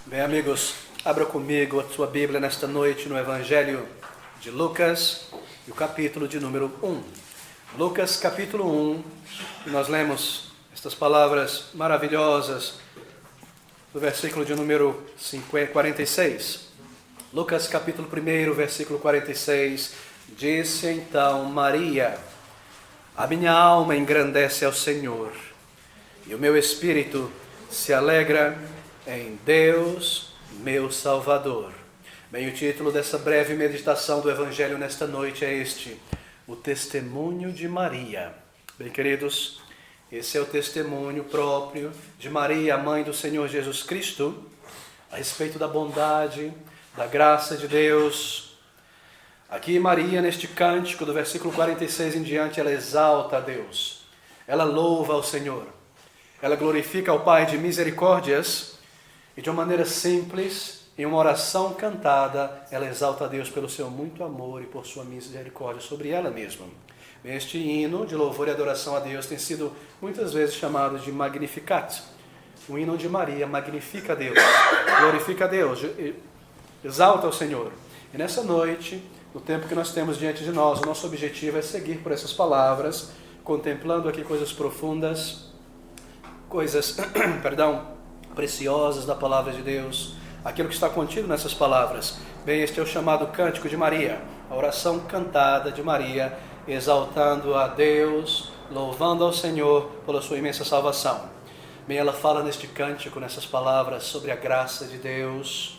Bem, amigos, abra comigo a sua Bíblia nesta noite no Evangelho de Lucas, e o capítulo de número 1. Lucas, capítulo 1, e nós lemos estas palavras maravilhosas do versículo de número 46. Lucas, capítulo 1, versículo 46, disse então Maria: a minha alma engrandece ao Senhor, e o meu espírito se alegra em Deus, meu Salvador. Bem, o título dessa breve meditação do Evangelho nesta noite é este: o testemunho de Maria. Bem, queridos, esse é o testemunho próprio de Maria, a mãe do Senhor Jesus Cristo, a respeito da bondade, da graça de Deus. Aqui Maria, neste cântico do versículo 46 em diante, ela exalta a Deus, ela louva ao Senhor, ela glorifica ao Pai de misericórdias. E de uma maneira simples, em uma oração cantada, ela exalta a Deus pelo seu muito amor e por sua misericórdia sobre ela mesma. Este hino de louvor e adoração a Deus tem sido muitas vezes chamado de Magnificat. O hino de Maria magnifica a Deus, glorifica a Deus, exalta o Senhor. E nessa noite, no tempo que nós temos diante de nós, o nosso objetivo é seguir por essas palavras, contemplando aqui coisas profundas, coisas, preciosas da palavra de Deus, aquilo que está contido nessas palavras. Bem, este é o chamado Cântico de Maria, a oração cantada de Maria, exaltando a Deus, louvando ao Senhor pela sua imensa salvação. Bem, ela fala neste cântico, nessas palavras, sobre a graça de Deus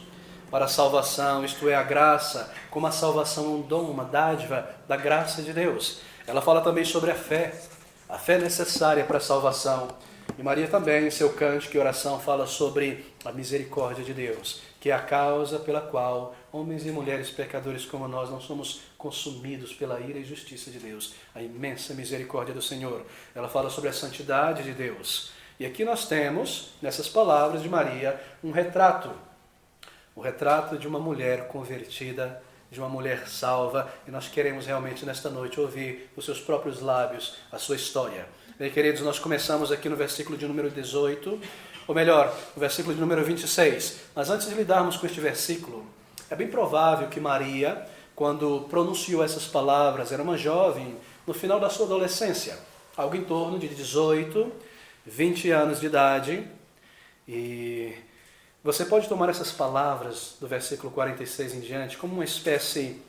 para a salvação, isto é, a graça como a salvação é um dom, uma dádiva da graça de Deus. Ela fala também sobre a fé necessária para a salvação. E Maria também, em seu cântico e oração, fala sobre a misericórdia de Deus, que é a causa pela qual homens e mulheres pecadores como nós não somos consumidos pela ira e justiça de Deus, a imensa misericórdia do Senhor. Ela fala sobre a santidade de Deus. E aqui nós temos, nessas palavras de Maria, um retrato de uma mulher convertida, de uma mulher salva, e nós queremos realmente nesta noite ouvir dos seus próprios lábios a sua história. Bem, queridos, nós começamos aqui no versículo de número 18, ou melhor, no versículo de número 26. Mas antes de lidarmos com este versículo, é bem provável que Maria, quando pronunciou essas palavras, era uma jovem no final da sua adolescência, algo em torno de 18, 20 anos de idade. E você pode tomar essas palavras do versículo 46 em diante como uma espécie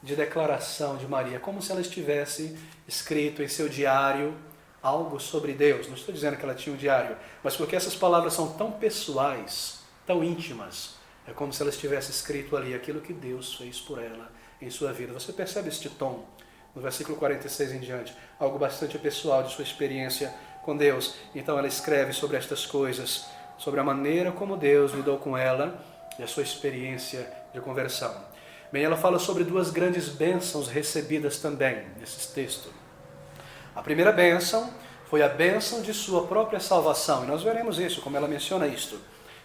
de declaração de Maria, como se ela estivesse escrito em seu diário algo sobre Deus. Não estou dizendo que ela tinha um diário, mas porque essas palavras são tão pessoais, tão íntimas, é como se ela estivesse escrito ali aquilo que Deus fez por ela em sua vida. Você percebe este tom no versículo 46 em diante, algo bastante pessoal de sua experiência com Deus. Então ela escreve sobre estas coisas, sobre a maneira como Deus lidou com ela e a sua experiência de conversão. Bem, ela fala sobre duas grandes bênçãos recebidas também nesse texto. A primeira bênção foi a bênção de sua própria salvação, e nós veremos isso, como ela menciona isto.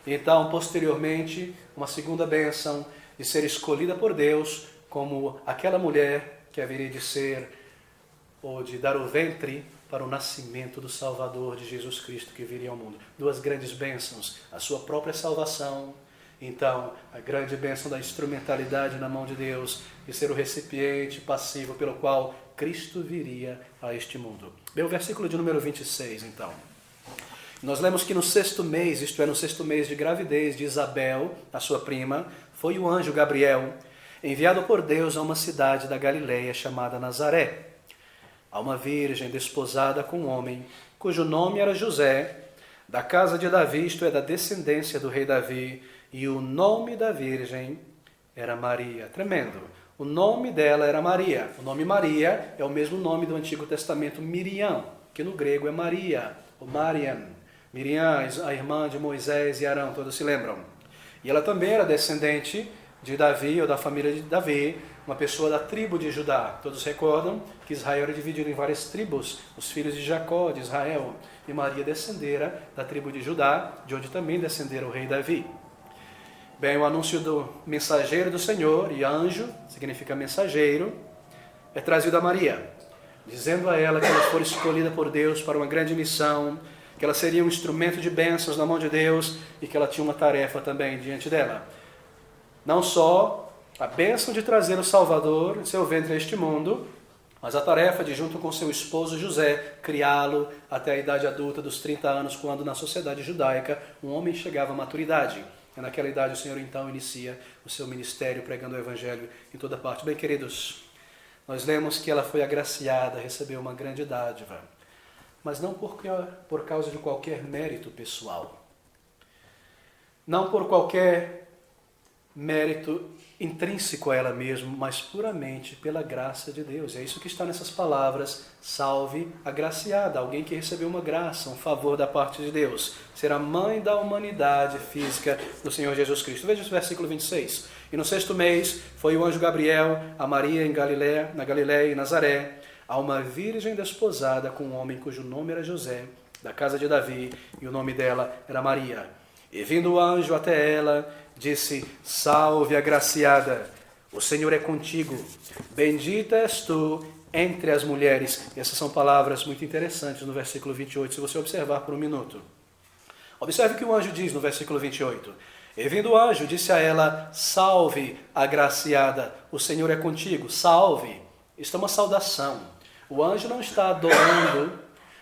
Então, posteriormente, uma segunda bênção de ser escolhida por Deus como aquela mulher que haveria de ser, ou de dar o ventre para o nascimento do Salvador de Jesus Cristo que viria ao mundo. Duas grandes bênçãos, a sua própria salvação, então a grande bênção da instrumentalidade na mão de Deus, de ser o recipiente passivo pelo qual Cristo viria a este mundo. Bem, o versículo de número 26, então. Nós lemos que no sexto mês, isto é, no sexto mês de gravidez de Isabel, a sua prima, foi o anjo Gabriel, enviado por Deus a uma cidade da Galileia chamada Nazaré, a uma virgem desposada com um homem, cujo nome era José, da casa de Davi, isto é, da descendência do rei Davi, e o nome da virgem era Maria. Tremendo. O nome dela era Maria. O nome Maria é o mesmo nome do Antigo Testamento Miriam, que no grego é Maria, ou Mariam. Miriam, a irmã de Moisés e Arão, todos se lembram. E ela também era descendente de Davi, ou da família de Davi, uma pessoa da tribo de Judá. Todos recordam que Israel era dividido em várias tribos, os filhos de Jacó, de Israel. E Maria descendera da tribo de Judá, de onde também descendera o rei Davi. Bem, o anúncio do mensageiro do Senhor, e anjo significa mensageiro, é trazido a Maria, dizendo a ela que ela foi escolhida por Deus para uma grande missão, que ela seria um instrumento de bênçãos na mão de Deus e que ela tinha uma tarefa também diante dela. Não só a bênção de trazer o Salvador em seu ventre a este mundo, mas a tarefa de, junto com seu esposo José, criá-lo até a idade adulta dos 30 anos, quando na sociedade judaica um homem chegava à maturidade. E naquela idade o Senhor então inicia o seu ministério pregando o Evangelho em toda parte. Bem, queridos, nós lemos que ela foi agraciada, recebeu uma grande dádiva, mas não por causa de qualquer mérito pessoal, não por qualquer mérito intrínseco a ela mesma, mas puramente pela graça de Deus. É isso que está nessas palavras: salve agraciada, alguém que recebeu uma graça, um favor da parte de Deus, ser a mãe da humanidade física do Senhor Jesus Cristo. Veja o versículo 26. E no 6º mês foi o anjo Gabriel a Maria na Galiléia e Nazaré, a uma virgem desposada com um homem cujo nome era José, da casa de Davi, e o nome dela era Maria. E vindo o anjo até ela, disse: salve agraciada, o Senhor é contigo, bendita és tu entre as mulheres. E essas são palavras muito interessantes no versículo 28, se você observar por um minuto. Observe o que o anjo diz no versículo 28. E vindo o anjo, disse a ela: salve agraciada, o Senhor é contigo. Salve, isto é uma saudação. O anjo não está adorando,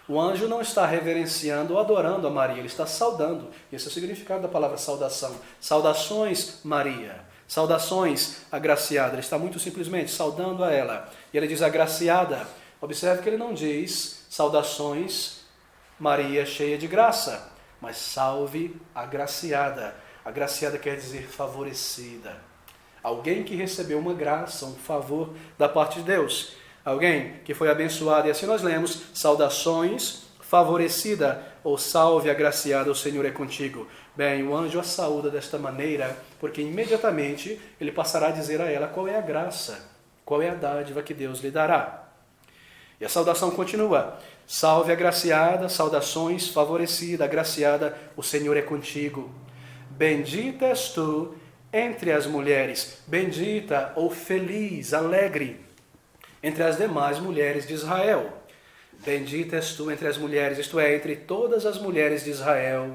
o anjo não está reverenciando ou adorando a Maria, ele está saudando. Esse é o significado da palavra saudação. Saudações, Maria. Saudações, agraciada. Ele está muito simplesmente saudando a ela. E ele diz agraciada. Observe que ele não diz saudações, Maria cheia de graça, mas salve agraciada. Agraciada quer dizer favorecida. Alguém que recebeu uma graça, um favor da parte de Deus. Alguém que foi abençoado, e assim nós lemos: saudações, favorecida, ou salve agraciada, o Senhor é contigo. Bem, o anjo a saúda desta maneira, porque imediatamente ele passará a dizer a ela qual é a graça, qual é a dádiva que Deus lhe dará. E a saudação continua: salve agraciada, saudações, favorecida, agraciada, o Senhor é contigo. Bendita és tu entre as mulheres, bendita ou feliz, alegre, entre as demais mulheres de Israel. Bendita és tu entre as mulheres, isto é, entre todas as mulheres de Israel,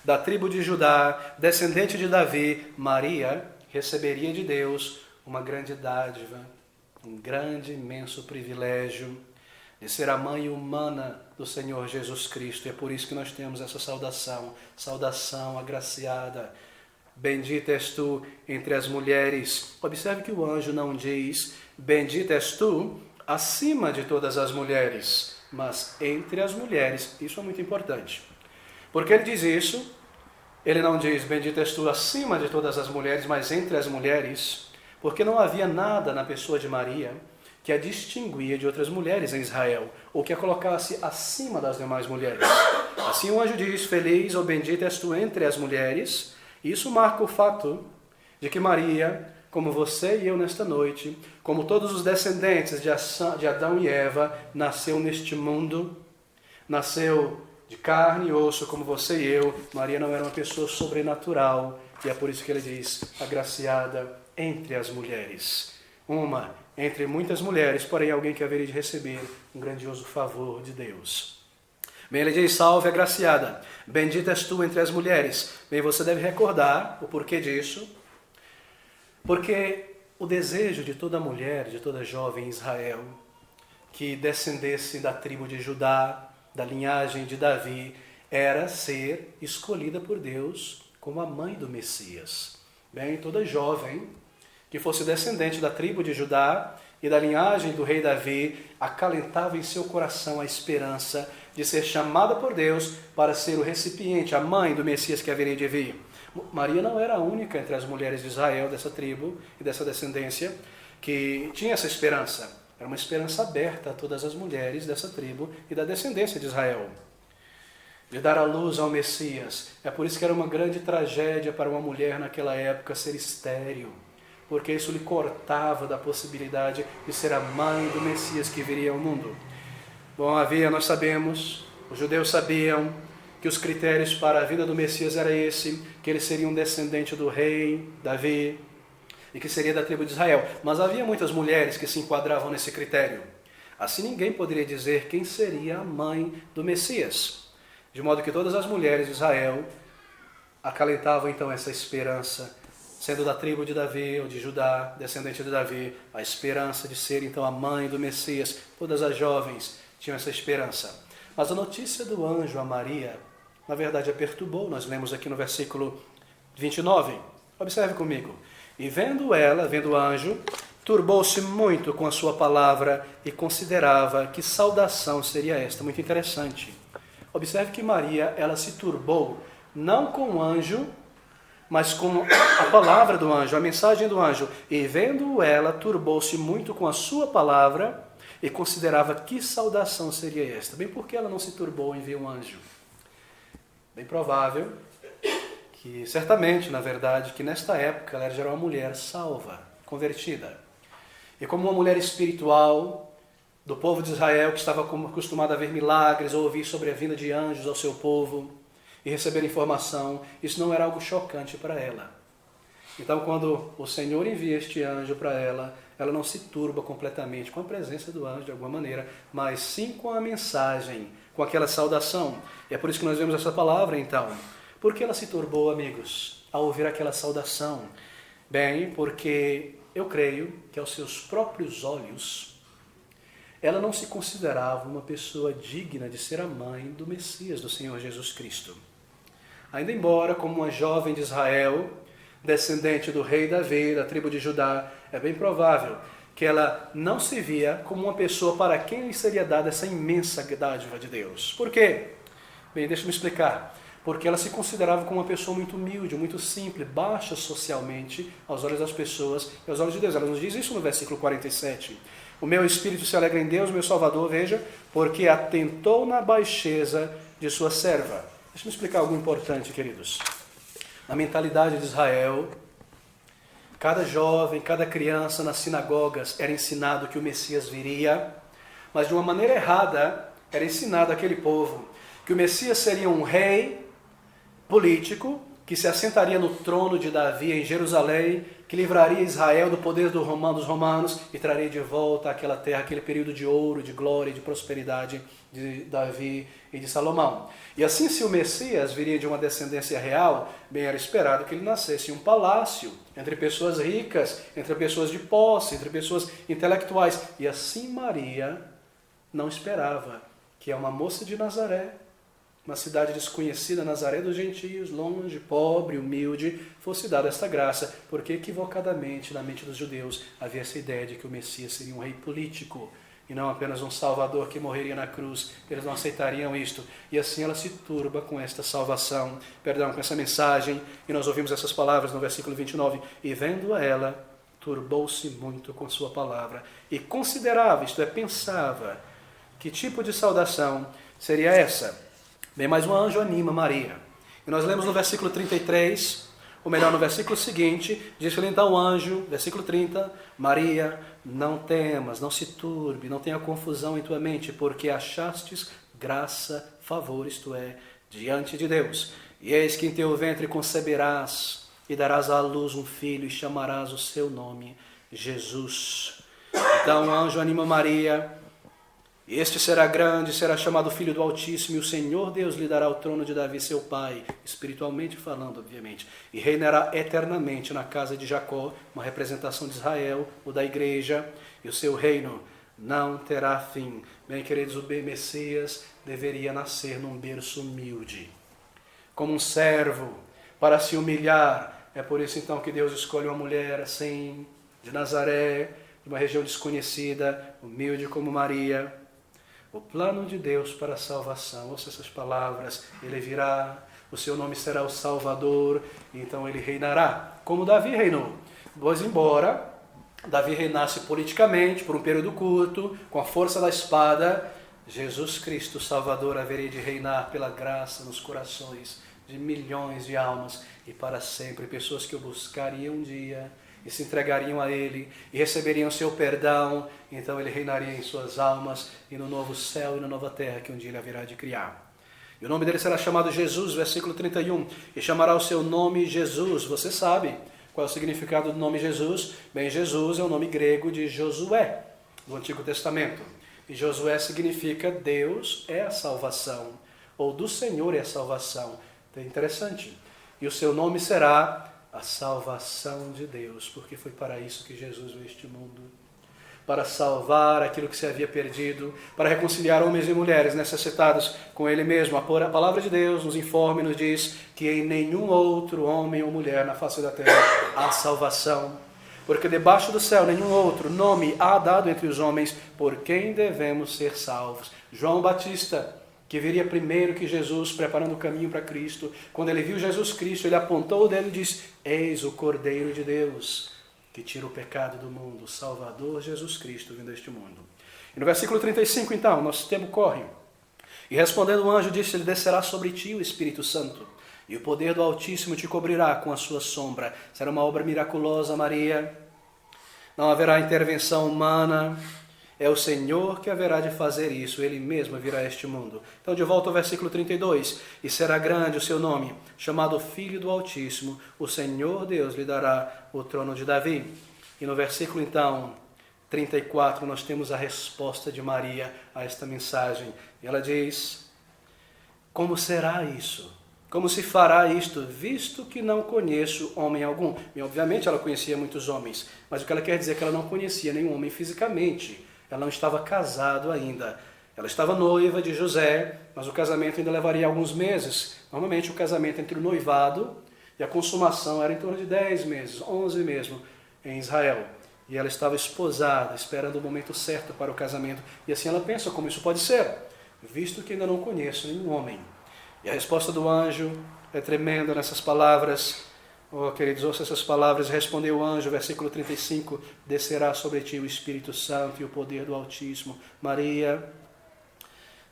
da tribo de Judá, descendente de Davi. Maria receberia de Deus uma grande dádiva, um grande, imenso privilégio de ser a mãe humana do Senhor Jesus Cristo. E é por isso que nós temos essa saudação, saudação agraciada. Bendita és tu entre as mulheres. Observe que o anjo não diz: bendita és tu acima de todas as mulheres, mas entre as mulheres. Isso é muito importante. Porque ele diz isso, ele não diz bendita és tu acima de todas as mulheres, mas entre as mulheres, porque não havia nada na pessoa de Maria que a distinguia de outras mulheres em Israel, ou que a colocasse acima das demais mulheres. Assim o anjo diz: feliz ou bendita és tu entre as mulheres. Isso marca o fato de que Maria, como você e eu nesta noite, como todos os descendentes de Adão e Eva, nasceu neste mundo, nasceu de carne e osso como você e eu. Maria não era uma pessoa sobrenatural, e é por isso que ele diz agraciada entre as mulheres. Uma entre muitas mulheres, porém alguém que haveria de receber um grandioso favor de Deus. Bem, ele diz: salve agraciada, bendita és tu entre as mulheres. Bem, você deve recordar o porquê disso, porque o desejo de toda mulher, de toda jovem em Israel, que descendesse da tribo de Judá, da linhagem de Davi, era ser escolhida por Deus como a mãe do Messias. Bem, toda jovem que fosse descendente da tribo de Judá e da linhagem do rei Davi, acalentava em seu coração a esperança de ser chamada por Deus para ser o recipiente, a mãe do Messias que haveria de vir. Maria não era a única entre as mulheres de Israel, dessa tribo e dessa descendência, que tinha essa esperança. Era uma esperança aberta a todas as mulheres dessa tribo e da descendência de Israel, de dar à luz ao Messias. É por isso que era uma grande tragédia para uma mulher naquela época ser estéril, porque isso lhe cortava da possibilidade de ser a mãe do Messias que viria ao mundo. Bom, nós sabemos, os judeus sabiam que os critérios para a vinda do Messias era esse, que ele seria um descendente do rei Davi e que seria da tribo de Israel. Mas havia muitas mulheres que se enquadravam nesse critério. Assim ninguém poderia dizer quem seria a mãe do Messias. De modo que todas as mulheres de Israel acalentavam então essa esperança, sendo da tribo de Davi ou de Judá, descendente de Davi, a esperança de ser então a mãe do Messias. Todas as jovens tinham essa esperança. Mas a notícia do anjo a Maria, na verdade, a perturbou. Nós lemos aqui no versículo 29. Observe comigo. E vendo o anjo, turbou-se muito com a sua palavra e considerava que saudação seria esta. Muito interessante. Observe que Maria, ela se turbou, não com o anjo, mas com a palavra do anjo, a mensagem do anjo. E vendo ela, turbou-se muito com a sua palavra e considerava que saudação seria esta. Bem, por que ela não se turbou em ver um anjo? Bem provável que, certamente, na verdade, que nesta época ela já era uma mulher salva, convertida. E como uma mulher espiritual do povo de Israel, que estava acostumada a ver milagres, ou ouvir sobre a vinda de anjos ao seu povo e receber informação, isso não era algo chocante para ela. Então, quando o Senhor envia este anjo para ela, ela não se turba completamente com a presença do anjo de alguma maneira, mas sim com a mensagem, com aquela saudação. E é por isso que nós vemos essa palavra, então. Por que ela se turbou, amigos, ao ouvir aquela saudação? Bem, porque eu creio que aos seus próprios olhos, ela não se considerava uma pessoa digna de ser a mãe do Messias, do Senhor Jesus Cristo. Ainda embora, como uma jovem de Israel, descendente do rei Davi, da tribo de Judá, é bem provável que ela não se via como uma pessoa para quem lhe seria dada essa imensa dádiva de Deus. Por quê? Bem, deixa eu me explicar. Porque ela se considerava como uma pessoa muito humilde, muito simples, baixa socialmente aos olhos das pessoas e aos olhos de Deus. Ela nos diz isso no versículo 47. O meu espírito se alegra em Deus, meu Salvador, veja, porque atentou na baixeza de sua serva. Deixa eu me explicar algo importante, queridos. Na mentalidade de Israel, cada jovem, cada criança nas sinagogas era ensinado que o Messias viria, mas de uma maneira errada era ensinado àquele povo que o Messias seria um rei político que se assentaria no trono de Davi em Jerusalém, que livraria Israel do poder dos romanos e traria de volta àquela terra, aquele período de ouro, de glória e de prosperidade de Davi e de Salomão. E assim, se o Messias viria de uma descendência real, bem era esperado que ele nascesse em um palácio, entre pessoas ricas, entre pessoas de posse, entre pessoas intelectuais. E assim Maria não esperava que uma moça de Nazaré, uma cidade desconhecida, Nazaré dos gentios, longe, pobre, humilde, fosse dada esta graça, porque equivocadamente na mente dos judeus havia essa ideia de que o Messias seria um rei político e não apenas um salvador que morreria na cruz. Eles não aceitariam isto. E assim ela se turba com esta salvação, com essa mensagem, e nós ouvimos essas palavras no versículo 29, e vendo ela, turbou-se muito com sua palavra, e considerava, isto é, pensava, que tipo de saudação seria essa? Bem, mais um anjo anima Maria. E nós lemos no versículo 33, ou melhor, no versículo seguinte, diz-lhe então o anjo, versículo 30, Maria, não temas, não se turbe, não tenha confusão em tua mente, porque achastes graça, favor, isto é, diante de Deus. E eis que em teu ventre conceberás e darás à luz um filho e chamarás o seu nome Jesus. Então o anjo anima Maria. Este será grande, será chamado Filho do Altíssimo, e o Senhor Deus lhe dará o trono de Davi, seu pai, espiritualmente falando, obviamente, e reinará eternamente na casa de Jacó, uma representação de Israel, ou da igreja, e o seu reino não terá fim. Bem, queridos, o Messias deveria nascer num berço humilde, como um servo, para se humilhar. É por isso, então, que Deus escolhe uma mulher assim, de Nazaré, de uma região desconhecida, humilde como Maria. O plano de Deus para a salvação, ouça essas palavras, ele virá, o seu nome será o Salvador, e então ele reinará, como Davi reinou. Pois embora Davi reinasse politicamente, por um período curto, com a força da espada, Jesus Cristo, o Salvador, haveria de reinar pela graça nos corações de milhões de almas, e para sempre, pessoas que o buscariam um dia, e se entregariam a Ele, e receberiam seu perdão, então Ele reinaria em suas almas, e no novo céu e na nova terra que um dia Ele haverá de criar. E o nome dele será chamado Jesus, versículo 31, e chamará o seu nome Jesus. Você sabe qual é o significado do nome Jesus? Bem, Jesus é o nome grego de Josué, do Antigo Testamento. E Josué significa Deus é a salvação, ou do Senhor é a salvação. É interessante. E o seu nome será a salvação de Deus, porque foi para isso que Jesus veio a este mundo. Para salvar aquilo que se havia perdido, para reconciliar homens e mulheres necessitados com Ele mesmo. A palavra de Deus nos informa e nos diz que em nenhum outro homem ou mulher na face da terra há salvação. Porque debaixo do céu nenhum outro nome há dado entre os homens por quem devemos ser salvos. João Batista, que viria primeiro que Jesus, preparando o caminho para Cristo, quando ele viu Jesus Cristo, ele apontou o dedo e disse: eis o Cordeiro de Deus, que tira o pecado do mundo, o Salvador Jesus Cristo vindo a este mundo. E no versículo 35, então, nosso tempo corre. E respondendo o anjo, disse-lhe: descerá sobre ti o Espírito Santo, e o poder do Altíssimo te cobrirá com a sua sombra. Será uma obra miraculosa, Maria. Não haverá intervenção humana. É o Senhor que haverá de fazer isso, Ele mesmo virá a este mundo. Então, de volta ao versículo 32, e será grande o seu nome, chamado Filho do Altíssimo, o Senhor Deus lhe dará o trono de Davi. E no versículo, então, 34, nós temos a resposta de Maria a esta mensagem. E ela diz: como será isso? Como se fará isto, visto que não conheço homem algum? E, obviamente, ela conhecia muitos homens, mas o que ela quer dizer é que ela não conhecia nenhum homem fisicamente. Ela não estava casada ainda. Ela estava noiva de José, mas o casamento ainda levaria alguns meses. Normalmente o casamento entre o noivado e a consumação era em torno de 10 meses, 11 mesmo, em Israel. E ela estava esposada, esperando o momento certo para o casamento. E assim ela pensa: como isso pode ser, visto que ainda não conheço nenhum homem. E a resposta do anjo é tremenda nessas palavras. Oh, queridos, ouça essas palavras. Respondeu o anjo, versículo 35, descerá sobre ti o Espírito Santo e o poder do Altíssimo. Maria,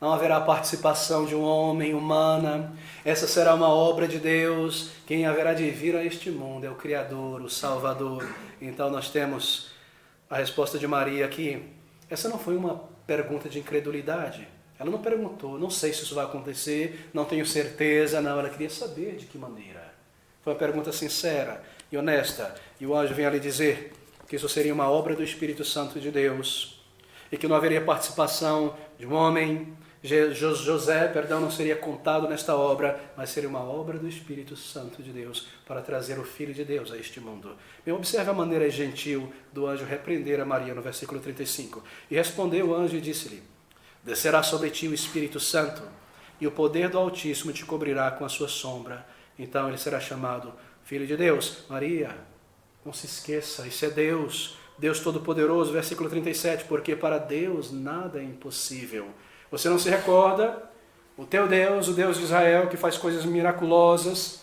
não haverá participação de um homem humana. Essa será uma obra de Deus. Quem haverá de vir a este mundo é o Criador, o Salvador. Então nós temos a resposta de Maria aqui. Essa não foi uma pergunta de incredulidade. Ela não perguntou: não sei se isso vai acontecer, não tenho certeza. Não, ela queria saber de que maneira. Foi uma pergunta sincera e honesta. E o anjo vem ali dizer que isso seria uma obra do Espírito Santo de Deus e que não haveria participação de um homem. José, não seria contado nesta obra, mas seria uma obra do Espírito Santo de Deus para trazer o Filho de Deus a este mundo. Bem, observe a maneira gentil do anjo repreender a Maria no versículo 35. E respondeu o anjo e disse-lhe: descerá sobre ti o Espírito Santo e o poder do Altíssimo te cobrirá com a sua sombra. Então ele será chamado Filho de Deus. Maria, não se esqueça, isso é Deus, Deus Todo-Poderoso, versículo 37, porque para Deus nada é impossível. Você não se recorda? O teu Deus, o Deus de Israel, que faz coisas miraculosas,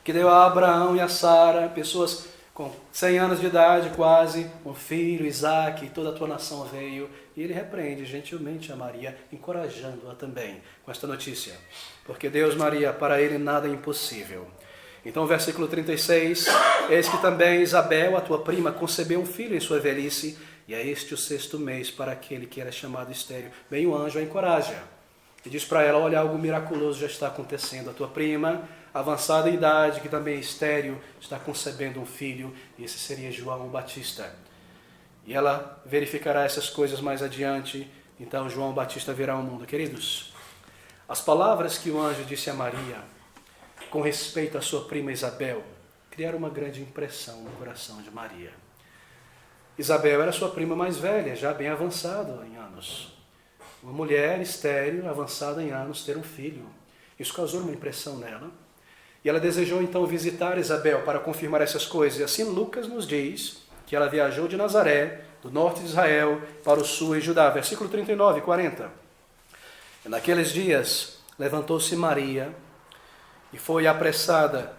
que deu a Abraão e a Sara, pessoas com 100 anos de idade quase, um filho, Isaac, e toda a tua nação veio. E ele repreende gentilmente a Maria, encorajando-a também com esta notícia. Porque Deus, Maria, para ele nada é impossível. Então, versículo 36, eis que também Isabel, a tua prima, concebeu um filho em sua velhice, e é este o 6º mês para aquele que era chamado estéril. Bem, o anjo a encoraja e diz para ela: olha, algo miraculoso já está acontecendo. A tua prima, avançada em idade, que também é estéril, está concebendo um filho, e esse seria João Batista. E ela verificará essas coisas mais adiante. Então João Batista virá ao mundo. Queridos, as palavras que o anjo disse a Maria com respeito à sua prima Isabel criaram uma grande impressão no coração de Maria. Isabel era sua prima mais velha, já bem avançada em anos. Uma mulher estéril, avançada em anos, ter um filho. Isso causou uma impressão nela. E ela desejou então visitar Isabel para confirmar essas coisas. E assim Lucas nos diz que ela viajou de Nazaré, do norte de Israel, para o sul em Judá. Versículo 39 e 40. E naqueles dias levantou-se Maria e foi apressada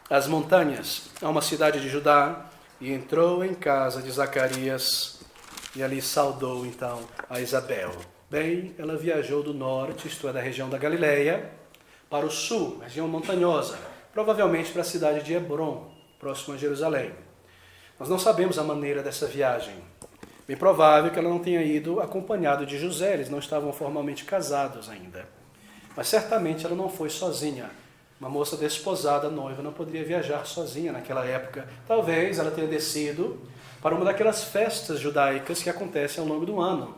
às montanhas, a uma cidade de Judá, e entrou em casa de Zacarias e ali saudou então a Isabel. Bem, ela viajou do norte, isto é, da região da Galileia, para o sul, região montanhosa, provavelmente para a cidade de Hebrom, próximo a Jerusalém. Nós não sabemos a maneira dessa viagem. Bem provável que ela não tenha ido acompanhado de José, eles não estavam formalmente casados ainda. Mas certamente ela não foi sozinha. Uma moça desposada, noiva, não poderia viajar sozinha naquela época. Talvez ela tenha descido para uma daquelas festas judaicas que acontecem ao longo do ano.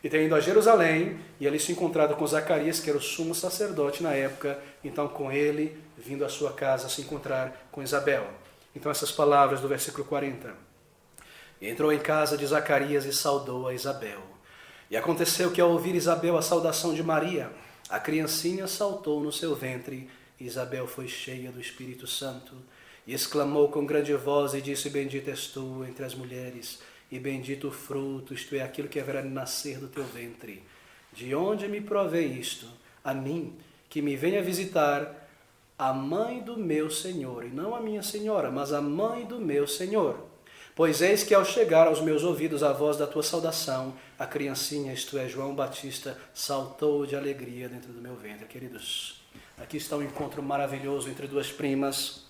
e ter ido a Jerusalém e ali se encontrado com Zacarias, que era o sumo sacerdote na época, então com ele vindo à sua casa se encontrar com Isabel. Então essas palavras do versículo 40. Entrou em casa de Zacarias e saudou a Isabel. E aconteceu que ao ouvir Isabel a saudação de Maria, a criancinha saltou no seu ventre, e Isabel foi cheia do Espírito Santo, e exclamou com grande voz e disse: Bendita és tu entre as mulheres, e bendito o fruto, isto é, aquilo que haverá de nascer do teu ventre. De onde me provém isto? A mim, que me venha visitar a mãe do meu Senhor, e não a minha senhora, mas a mãe do meu Senhor. Pois eis que ao chegar aos meus ouvidos a voz da tua saudação, a criancinha, isto é, João Batista, saltou de alegria dentro do meu ventre. Queridos, aqui está um encontro maravilhoso entre duas primas.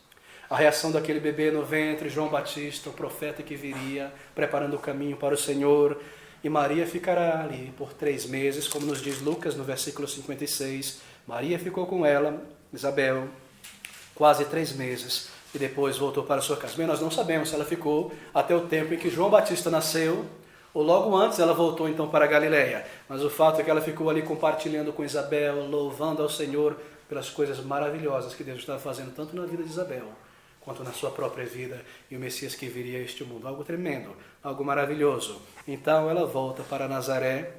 A reação daquele bebê no ventre, João Batista, o profeta que viria, preparando o caminho para o Senhor. E Maria ficará ali por 3 meses, como nos diz Lucas no versículo 56. Maria ficou com ela, Isabel, quase 3 meses. E depois voltou para sua casa. Bem, nós não sabemos se ela ficou até o tempo em que João Batista nasceu, ou logo antes ela voltou então para a Galileia. Mas o fato é que ela ficou ali compartilhando com Isabel, louvando ao Senhor pelas coisas maravilhosas que Deus estava fazendo, tanto na vida de Isabel, quanto na sua própria vida, e o Messias que viria a este mundo. Algo tremendo, algo maravilhoso. Então ela volta para Nazaré,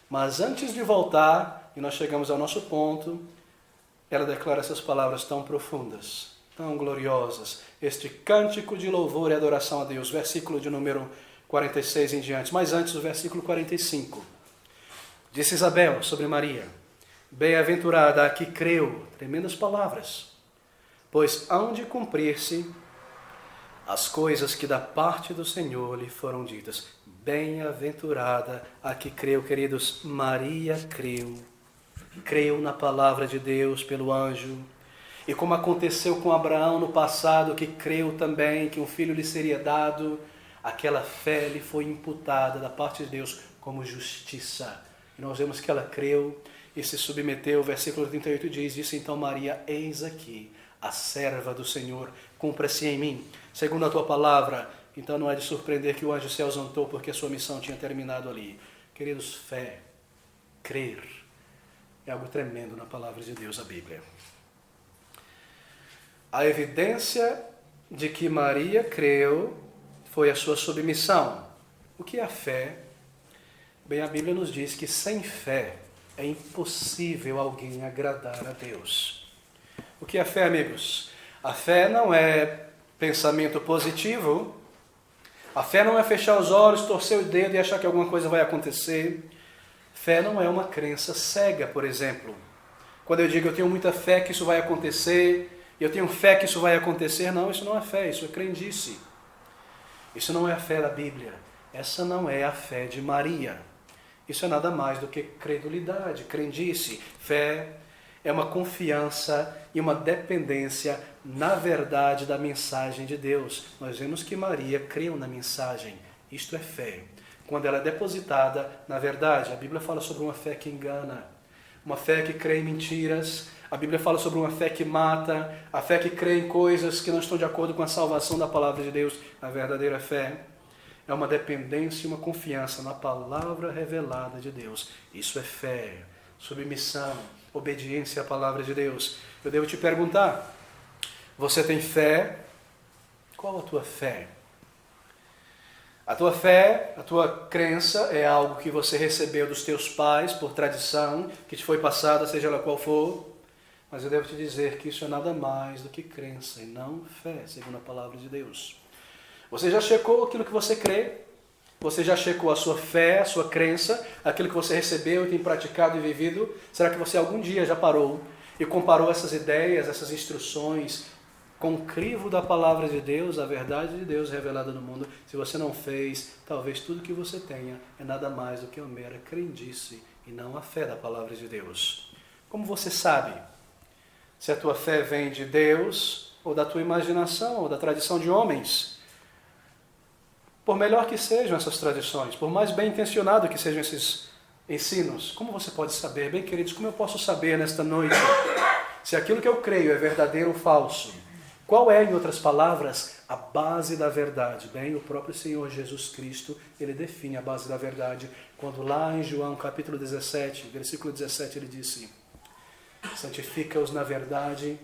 mas antes de voltar, e nós chegamos ao nosso ponto, ela declara essas palavras tão profundas, tão gloriosas, este cântico de louvor e adoração a Deus, versículo de número 46 em diante, mas antes o versículo 45. Disse Isabel sobre Maria: Bem-aventurada a que creu, tremendas palavras, pois hão de cumprir-se as coisas que da parte do Senhor lhe foram ditas. Bem-aventurada a que creu, queridos. Maria creu na palavra de Deus pelo anjo. E como aconteceu com Abraão no passado, que creu também que um filho lhe seria dado, aquela fé lhe foi imputada da parte de Deus como justiça. E nós vemos que ela creu e se submeteu. O versículo 38 diz: Disse então Maria: Eis aqui a serva do Senhor, cumpra-se em mim segundo a tua palavra. Então não é de surpreender que o anjo se ausentou, porque a sua missão tinha terminado ali. Queridos, fé, crer, é algo tremendo na palavra de Deus, a Bíblia. A evidência de que Maria creu foi a sua submissão. O que é a fé? Bem, a Bíblia nos diz que sem fé é impossível alguém agradar a Deus. O que é a fé, amigos? A fé não é pensamento positivo. A fé não é fechar os olhos, torcer o dedo e achar que alguma coisa vai acontecer. Fé não é uma crença cega, por exemplo. Quando eu digo eu tenho muita fé que isso vai acontecer, eu tenho fé que isso vai acontecer, não, isso não é fé, isso é crendice. Isso não é a fé da Bíblia. Essa não é a fé de Maria. Isso é nada mais do que credulidade, crendice. Fé é uma confiança e uma dependência na verdade da mensagem de Deus. Nós vemos que Maria creu na mensagem. Isto é fé. Quando ela é depositada na verdade, a Bíblia fala sobre uma fé que engana, uma fé que crê em mentiras. A Bíblia fala sobre uma fé que mata, a fé que crê em coisas que não estão de acordo com a salvação da palavra de Deus. A verdadeira fé é uma dependência e uma confiança na palavra revelada de Deus. Isso é fé, submissão, obediência à palavra de Deus. Eu devo te perguntar, você tem fé? Qual a tua fé? A tua fé, a tua crença é algo que você recebeu dos teus pais por tradição, que te foi passada, seja ela qual for. Mas eu devo te dizer que isso é nada mais do que crença e não fé, segundo a palavra de Deus. Você já checou aquilo que você crê? Você já checou a sua fé, a sua crença, aquilo que você recebeu e tem praticado e vivido? Será que você algum dia já parou e comparou essas ideias, essas instruções com o crivo da palavra de Deus, a verdade de Deus revelada no mundo? Se você não fez, talvez tudo que você tenha é nada mais do que uma mera crendice e não a fé da palavra de Deus. Como você sabe se a tua fé vem de Deus ou da tua imaginação ou da tradição de homens? Por melhor que sejam essas tradições, por mais bem intencionado que sejam esses ensinos, como você pode saber? Bem, queridos, como eu posso saber nesta noite se aquilo que eu creio é verdadeiro ou falso? Qual é, em outras palavras, a base da verdade? Bem, o próprio Senhor Jesus Cristo, ele define a base da verdade, quando lá em João capítulo 17, versículo 17, ele disse: santifica-os na verdade,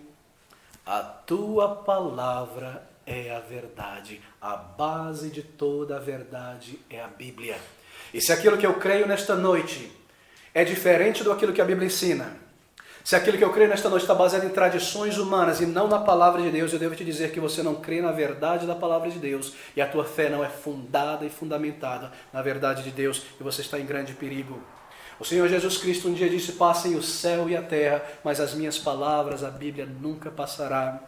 a tua palavra é a verdade. A base de toda a verdade é a Bíblia. E se aquilo que eu creio nesta noite é diferente do aquilo que a Bíblia ensina, se aquilo que eu creio nesta noite está baseado em tradições humanas e não na palavra de Deus, eu devo te dizer que você não crê na verdade da palavra de Deus e a tua fé não é fundada e fundamentada na verdade de Deus e você está em grande perigo. O Senhor Jesus Cristo um dia disse: passem o céu e a terra, mas as minhas palavras, a Bíblia, nunca passará.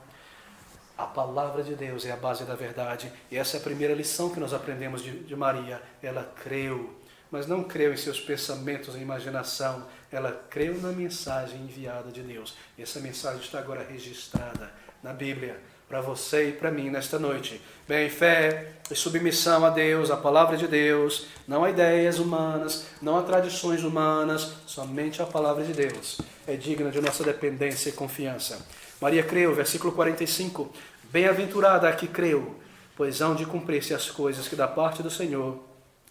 A palavra de Deus é a base da verdade e essa é a primeira lição que nós aprendemos de Maria. Ela creu, mas não creu em seus pensamentos e imaginação. Ela creu na mensagem enviada de Deus. E essa mensagem está agora registrada na Bíblia, para você e para mim nesta noite. Bem, fé e submissão a Deus, a palavra de Deus, não a ideias humanas, não a tradições humanas, somente a palavra de Deus é digna de nossa dependência e confiança. Maria creu, versículo 45, bem-aventurada a que creu, pois hão de cumprir-se as coisas que da parte do Senhor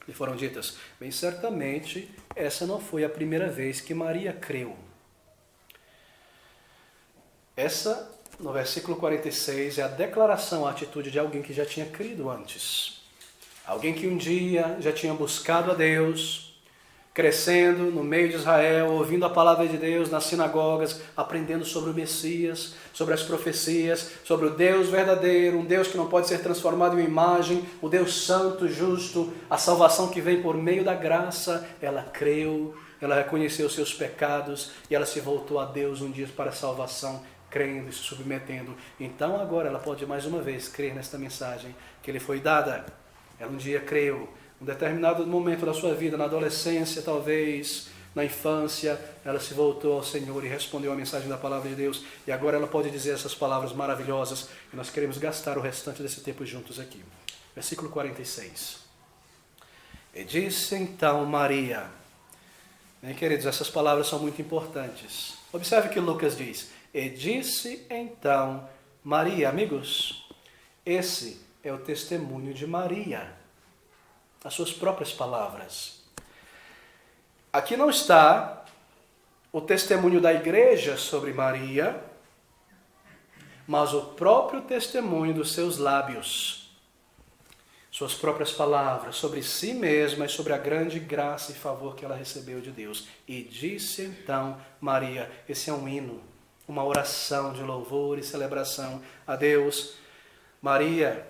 e foram ditas. Bem, certamente, essa não foi a primeira vez que Maria creu. Essa, no versículo 46, é a declaração, a atitude de alguém que já tinha crido antes. Alguém que um dia já tinha buscado a Deus, crescendo no meio de Israel, ouvindo a palavra de Deus nas sinagogas, aprendendo sobre o Messias, sobre as profecias, sobre o Deus verdadeiro, um Deus que não pode ser transformado em uma imagem, o Deus santo, justo, a salvação que vem por meio da graça. Ela creu, ela reconheceu os seus pecados e ela se voltou a Deus um dia para a salvação, crendo e se submetendo. Então agora ela pode mais uma vez crer nesta mensagem que lhe foi dada. Ela um dia creu. Um determinado momento da sua vida, na adolescência talvez, na infância, ela se voltou ao Senhor e respondeu a mensagem da palavra de Deus. E agora ela pode dizer essas palavras maravilhosas e nós queremos gastar o restante desse tempo juntos aqui. Versículo 46. E disse então Maria. Bem, queridos, essas palavras são muito importantes. Observe o que Lucas diz. E disse então Maria. Amigos, esse é o testemunho de Maria. As suas próprias palavras. Aqui não está o testemunho da igreja sobre Maria, mas o próprio testemunho dos seus lábios. Suas próprias palavras sobre si mesma e sobre a grande graça e favor que ela recebeu de Deus. E disse então Maria, esse é um hino, uma oração de louvor e celebração a Deus. Maria,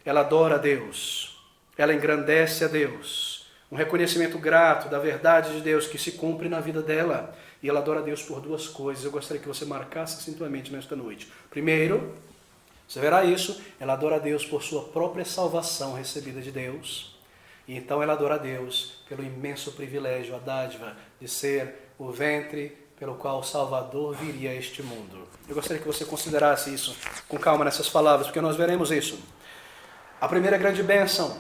ela adora a Deus. Ela engrandece a Deus, um reconhecimento grato da verdade de Deus que se cumpre na vida dela. E ela adora a Deus por duas coisas. Eu gostaria que você marcasse assim tua mente nesta noite. Primeiro, você verá isso, ela adora a Deus por sua própria salvação recebida de Deus. E então ela adora a Deus pelo imenso privilégio, a dádiva de ser o ventre pelo qual o Salvador viria a este mundo. Eu gostaria que você considerasse isso com calma nessas palavras, porque nós veremos isso. A primeira grande bênção,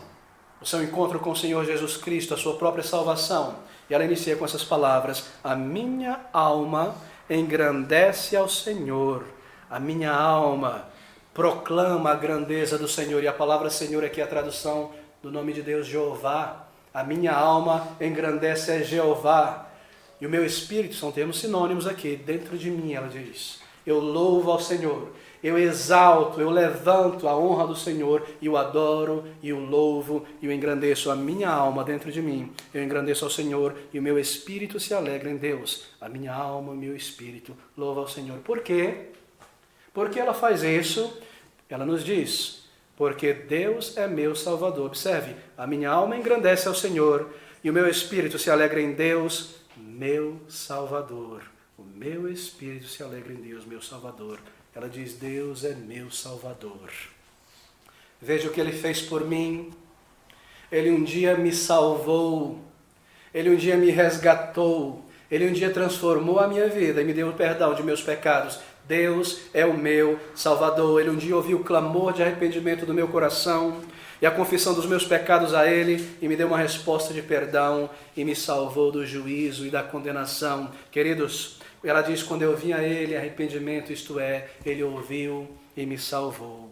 o seu encontro com o Senhor Jesus Cristo, a sua própria salvação. E ela inicia com essas palavras: a minha alma engrandece ao Senhor. A minha alma proclama a grandeza do Senhor. E a palavra Senhor aqui é a tradução do nome de Deus, Jeová. A minha alma engrandece a Jeová. E o meu espírito, são termos sinônimos aqui, dentro de mim, ela diz. Eu louvo ao Senhor. Eu exalto, eu levanto a honra do Senhor e o adoro e o louvo e o engrandeço. A minha alma dentro de mim, eu engrandeço ao Senhor e o meu espírito se alegra em Deus. A minha alma, o meu espírito louva ao Senhor. Por quê? Porque ela faz isso? Ela nos diz, porque Deus é meu Salvador. Observe, a minha alma engrandece ao Senhor e o meu espírito se alegra em Deus, meu Salvador. O meu espírito se alegra em Deus, meu Salvador. Ela diz, Deus é meu Salvador. Veja o que Ele fez por mim. Ele um dia me salvou. Ele um dia me resgatou. Ele um dia transformou a minha vida e me deu o perdão de meus pecados. Deus é o meu Salvador. Ele um dia ouviu o clamor de arrependimento do meu coração e a confissão dos meus pecados a Ele e me deu uma resposta de perdão e me salvou do juízo e da condenação. Queridos, Ela diz, quando eu vim a ele, arrependimento, isto é, ele ouviu e me salvou.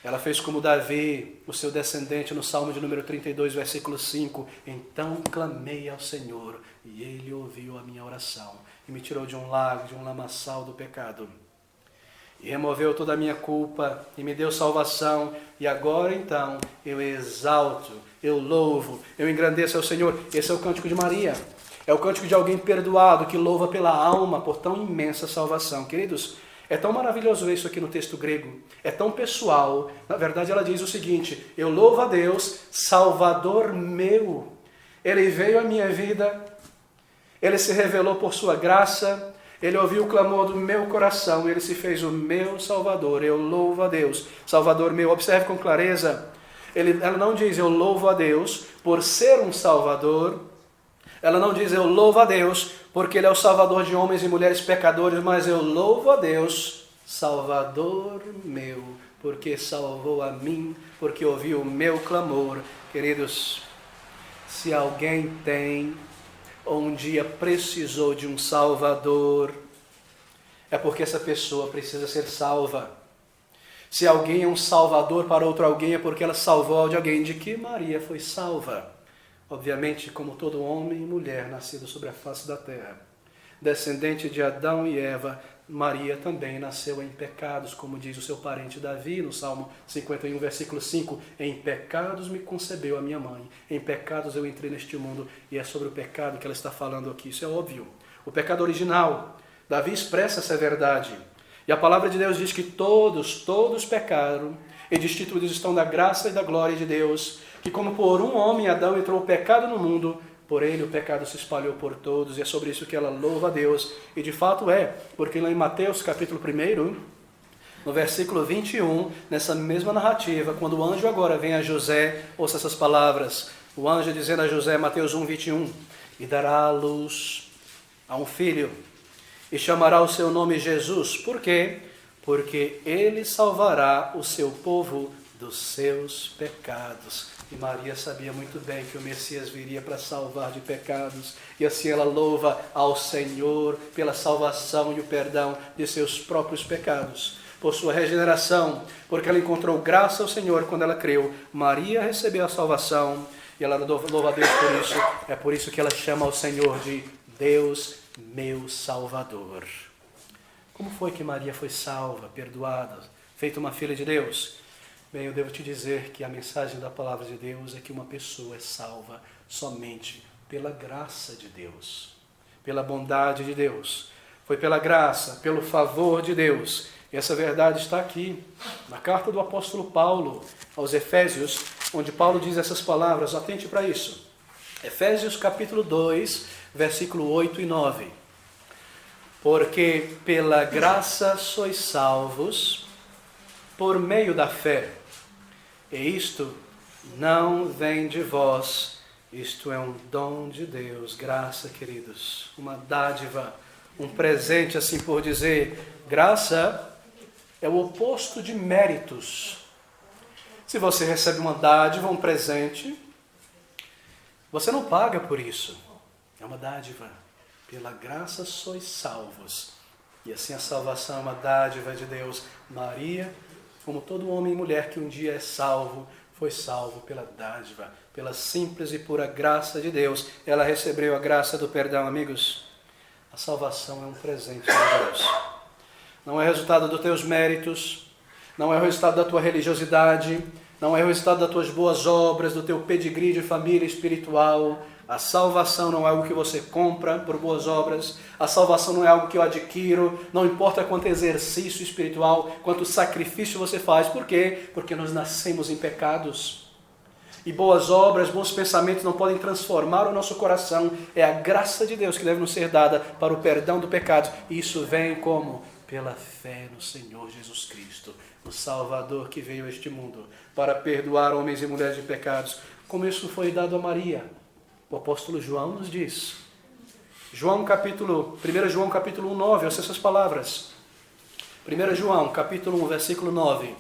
Ela fez como Davi, o seu descendente, no Salmo de número 32, versículo 5. Então clamei ao Senhor, e ele ouviu a minha oração, e me tirou de um lago, de um lamaçal do pecado. E removeu toda a minha culpa, e me deu salvação, e agora então eu exalto, eu louvo, eu engrandeço ao Senhor. Esse é o cântico de Maria. É o cântico de alguém perdoado, que louva pela alma por tão imensa salvação. Queridos, é tão maravilhoso ver isso aqui no texto grego, é tão pessoal. Na verdade, ela diz o seguinte: eu louvo a Deus, Salvador meu. Ele veio à minha vida, Ele se revelou por sua graça, Ele ouviu o clamor do meu coração, Ele se fez o meu Salvador. Eu louvo a Deus, Salvador meu. Observe com clareza, ela não diz eu louvo a Deus por ser um Salvador. Ela não diz eu louvo a Deus porque Ele é o Salvador de homens e mulheres pecadores, mas eu louvo a Deus, Salvador meu, porque salvou a mim, porque ouviu o meu clamor. Queridos, se alguém tem ou um dia precisou de um Salvador, é porque essa pessoa precisa ser salva. Se alguém é um Salvador para outro alguém, é porque ela salvou de alguém. De que Maria foi salva? Obviamente, como todo homem e mulher nascido sobre a face da terra, descendente de Adão e Eva, Maria também nasceu em pecados, como diz o seu parente Davi, no Salmo 51, versículo 5, em pecados me concebeu a minha mãe, em pecados eu entrei neste mundo, e é sobre o pecado que ela está falando aqui, isso é óbvio. O pecado original, Davi expressa essa verdade, e a palavra de Deus diz que todos pecaram, e destituídos estão da graça e da glória de Deus, que como por um homem, Adão, entrou o pecado no mundo, por ele o pecado se espalhou por todos, e é sobre isso que ela louva a Deus. E de fato é, porque lá em Mateus capítulo 1, no versículo 21, nessa mesma narrativa, quando o anjo agora vem a José, ouça essas palavras, o anjo dizendo a José, Mateus 1, 21, e dará à luz a um filho, e chamará o seu nome Jesus. Por quê? Porque ele salvará o seu povo dos seus pecados. E Maria sabia muito bem que o Messias viria para salvar de pecados, e assim ela louva ao Senhor pela salvação e o perdão de seus próprios pecados, por sua regeneração, porque ela encontrou graça ao Senhor quando ela creu. Maria recebeu a salvação, e ela louva a Deus por isso. É por isso que ela chama ao Senhor de Deus meu Salvador. Como foi que Maria foi salva, perdoada, feita uma filha de Deus? Bem, eu devo te dizer que a mensagem da palavra de Deus é que uma pessoa é salva somente pela graça de Deus, pela bondade de Deus. Foi pela graça, pelo favor de Deus. E essa verdade está aqui, na carta do apóstolo Paulo aos Efésios, onde Paulo diz essas palavras, atente para isso. Efésios capítulo 2, versículo 8 e 9. Porque pela graça sois salvos, por meio da fé. E isto não vem de vós, isto é um dom de Deus. Graça, queridos, uma dádiva, um presente, assim por dizer. Graça é o oposto de méritos. Se você recebe uma dádiva, um presente, você não paga por isso. É uma dádiva. Pela graça sois salvos. E assim a salvação é uma dádiva de Deus. Maria, como todo homem e mulher que um dia é salvo, foi salvo pela dádiva, pela simples e pura graça de Deus. Ela recebeu a graça do perdão, amigos. A salvação é um presente de Deus. Não é resultado dos teus méritos, não é o resultado da tua religiosidade, não é o resultado das tuas boas obras, do teu pedigree de família espiritual. A salvação não é algo que você compra por boas obras. A salvação não é algo que eu adquiro. Não importa quanto exercício espiritual, quanto sacrifício você faz. Por quê? Porque nós nascemos em pecados. E boas obras, bons pensamentos não podem transformar o nosso coração. É a graça de Deus que deve nos ser dada para o perdão do pecado. E isso vem como? Pela fé no Senhor Jesus Cristo, o Salvador que veio a este mundo para perdoar homens e mulheres de pecados. Como isso foi dado a Maria. O apóstolo João nos diz, 1 João capítulo 1, 9, ouça essas palavras. 1 João capítulo 1, versículo 9.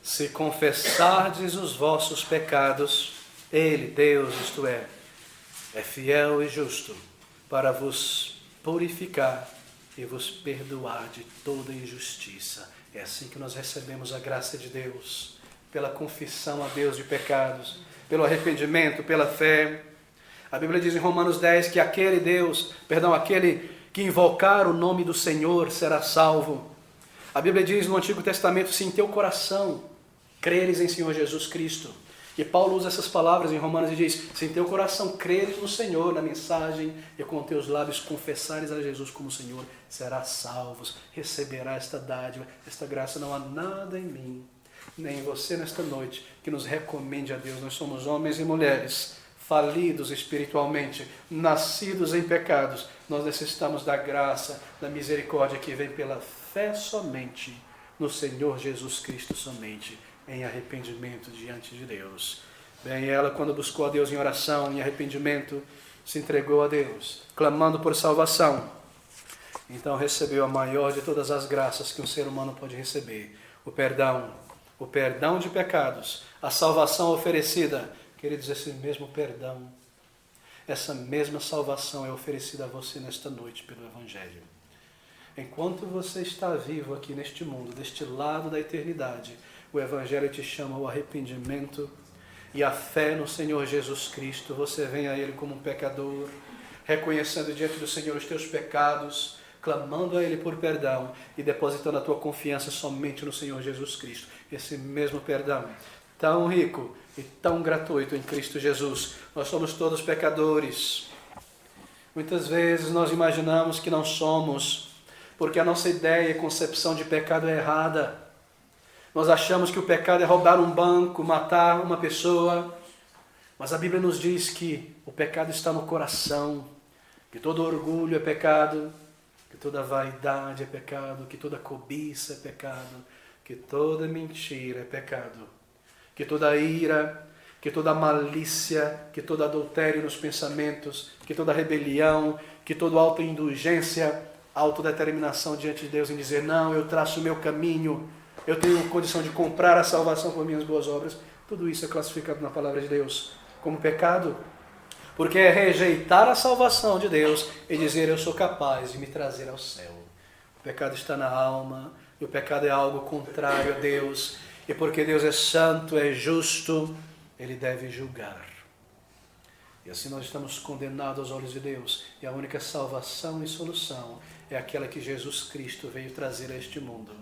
Se confessardes os vossos pecados, Ele, Deus, isto é fiel e justo, para vos purificar e vos perdoar de toda injustiça. É assim que nós recebemos a graça de Deus, pela confissão a Deus de pecados, pelo arrependimento, pela fé. A Bíblia diz em Romanos 10 que aquele que invocar o nome do Senhor será salvo. A Bíblia diz no Antigo Testamento, se em teu coração creres em Senhor Jesus Cristo. E Paulo usa essas palavras em Romanos e diz, se em teu coração creres no Senhor, na mensagem, e com teus lábios confessares a Jesus como Senhor, serás salvo, receberá esta dádiva, esta graça. Não há nada em mim, nem em você nesta noite, que nos recomende a Deus. Nós somos homens e mulheres falidos espiritualmente, nascidos em pecados. Nós necessitamos da graça, da misericórdia que vem pela fé somente no Senhor Jesus Cristo somente, em arrependimento diante de Deus. Bem, ela, quando buscou a Deus em oração, em arrependimento, se entregou a Deus, clamando por salvação. Então recebeu a maior de todas as graças que um ser humano pode receber, o perdão de pecados, a salvação oferecida. Queridos, esse mesmo perdão, essa mesma salvação é oferecida a você nesta noite pelo Evangelho. Enquanto você está vivo aqui neste mundo, deste lado da eternidade, o Evangelho te chama ao arrependimento e a fé no Senhor Jesus Cristo. Você vem a Ele como um pecador, reconhecendo diante do Senhor os teus pecados, clamando a Ele por perdão e depositando a tua confiança somente no Senhor Jesus Cristo. Esse mesmo perdão, tão rico e tão gratuito em Cristo Jesus. Nós somos todos pecadores. Muitas vezes nós imaginamos que não somos, porque a nossa ideia e concepção de pecado é errada. Nós achamos que o pecado é roubar um banco, matar uma pessoa, mas a Bíblia nos diz que o pecado está no coração, que todo orgulho é pecado, que toda vaidade é pecado, que toda cobiça é pecado, que toda mentira é pecado, que toda ira, que toda malícia, que todo adultério nos pensamentos, que toda rebelião, que toda autoindulgência, autodeterminação diante de Deus em dizer, não, eu traço o meu caminho, eu tenho condição de comprar a salvação por minhas boas obras. Tudo isso é classificado na palavra de Deus como pecado, porque é rejeitar a salvação de Deus e dizer, eu sou capaz de me trazer ao céu. O pecado está na alma, e o pecado é algo contrário a Deus, e porque Deus é santo, é justo, Ele deve julgar. E assim nós estamos condenados aos olhos de Deus, e a única salvação e solução é aquela que Jesus Cristo veio trazer a este mundo.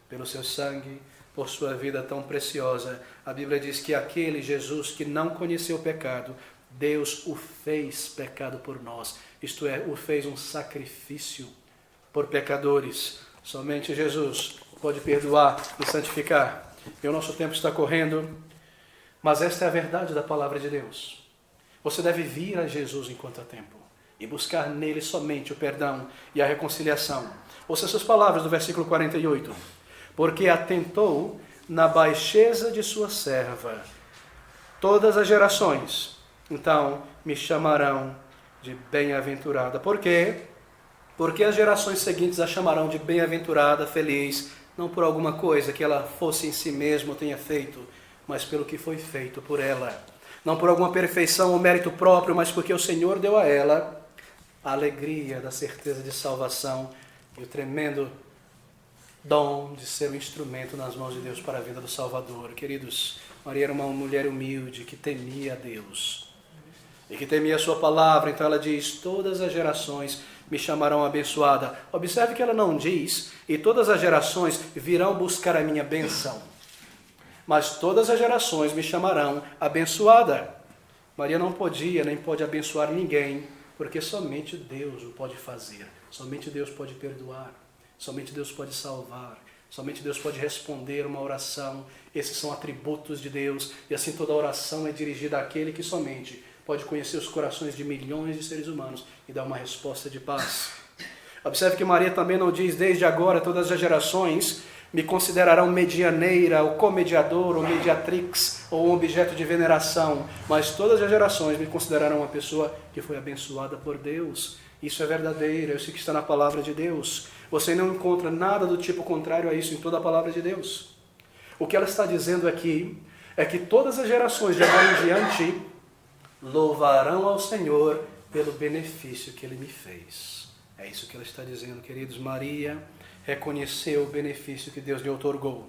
Pelo seu sangue, por sua vida tão preciosa. A Bíblia diz que aquele Jesus que não conheceu o pecado, Deus o fez pecado por nós. Isto é, o fez um sacrifício por pecadores. Somente Jesus pode perdoar e santificar. E o nosso tempo está correndo, mas esta é a verdade da palavra de Deus. Você deve vir a Jesus enquanto há tempo e buscar nele somente o perdão e a reconciliação. Ouça essas palavras do versículo 48. Porque atentou na baixeza de sua serva. Todas as gerações, então, me chamarão de bem-aventurada. Por quê? Porque as gerações seguintes a chamarão de bem-aventurada, feliz, não por alguma coisa que ela fosse em si mesma ou tenha feito, mas pelo que foi feito por ela. Não por alguma perfeição ou mérito próprio, mas porque o Senhor deu a ela a alegria da certeza de salvação e o tremendo dom de ser um instrumento nas mãos de Deus para a vida do Salvador. Queridos, Maria era uma mulher humilde que temia a Deus e que temia a sua palavra. Então ela diz, todas as gerações me chamarão abençoada. Observe que ela não diz, e todas as gerações virão buscar a minha bênção, mas todas as gerações me chamarão abençoada. Maria não podia nem pode abençoar ninguém, porque somente Deus o pode fazer, somente Deus pode perdoar. Somente Deus pode salvar, somente Deus pode responder uma oração. Esses são atributos de Deus, e assim toda oração é dirigida àquele que somente pode conhecer os corações de milhões de seres humanos e dar uma resposta de paz. Observe que Maria também não diz, desde agora todas as gerações me considerarão medianeira, ou comediador, ou mediatrix, ou um objeto de veneração, mas todas as gerações me considerarão uma pessoa que foi abençoada por Deus. Isso é verdadeiro, é isso que está na palavra de Deus. Você não encontra nada do tipo contrário a isso em toda a palavra de Deus. O que ela está dizendo aqui é que todas as gerações de agora em diante louvarão ao Senhor pelo benefício que Ele me fez. É isso que ela está dizendo, queridos. Maria reconheceu o benefício que Deus lhe outorgou.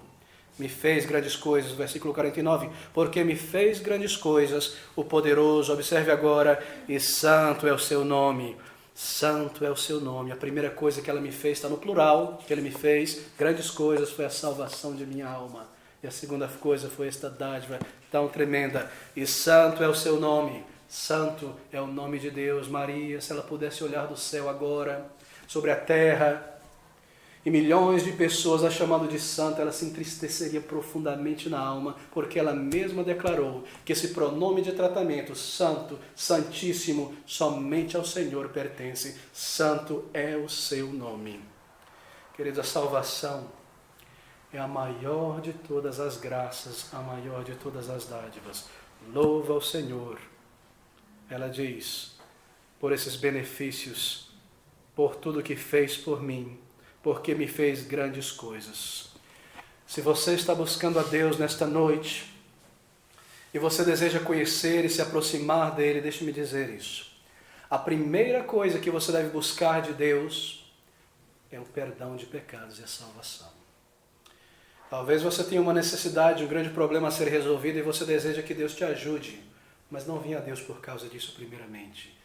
Me fez grandes coisas, versículo 49, porque me fez grandes coisas, o poderoso, observe agora, e santo é o seu nome. Santo é o seu nome. A primeira coisa que ela me fez está no plural, que ele me fez grandes coisas, foi a salvação de minha alma. E a segunda coisa foi esta dádiva tão tremenda. E santo é o seu nome. Santo é o nome de Deus. Maria, se ela pudesse olhar do céu agora, sobre a terra, e milhões de pessoas a chamando de santa, ela se entristeceria profundamente na alma, porque ela mesma declarou que esse pronome de tratamento, santo, santíssimo, somente ao Senhor pertence. Santo é o seu nome. Queridos, a salvação é a maior de todas as graças, a maior de todas as dádivas. Louva ao Senhor. Ela diz, por esses benefícios, por tudo que fez por mim, porque me fez grandes coisas. Se você está buscando a Deus nesta noite, e você deseja conhecer e se aproximar dele, deixe-me dizer isso. A primeira coisa que você deve buscar de Deus é o perdão de pecados e a salvação. Talvez você tenha uma necessidade, um grande problema a ser resolvido, e você deseja que Deus te ajude, mas não venha a Deus por causa disso primeiramente.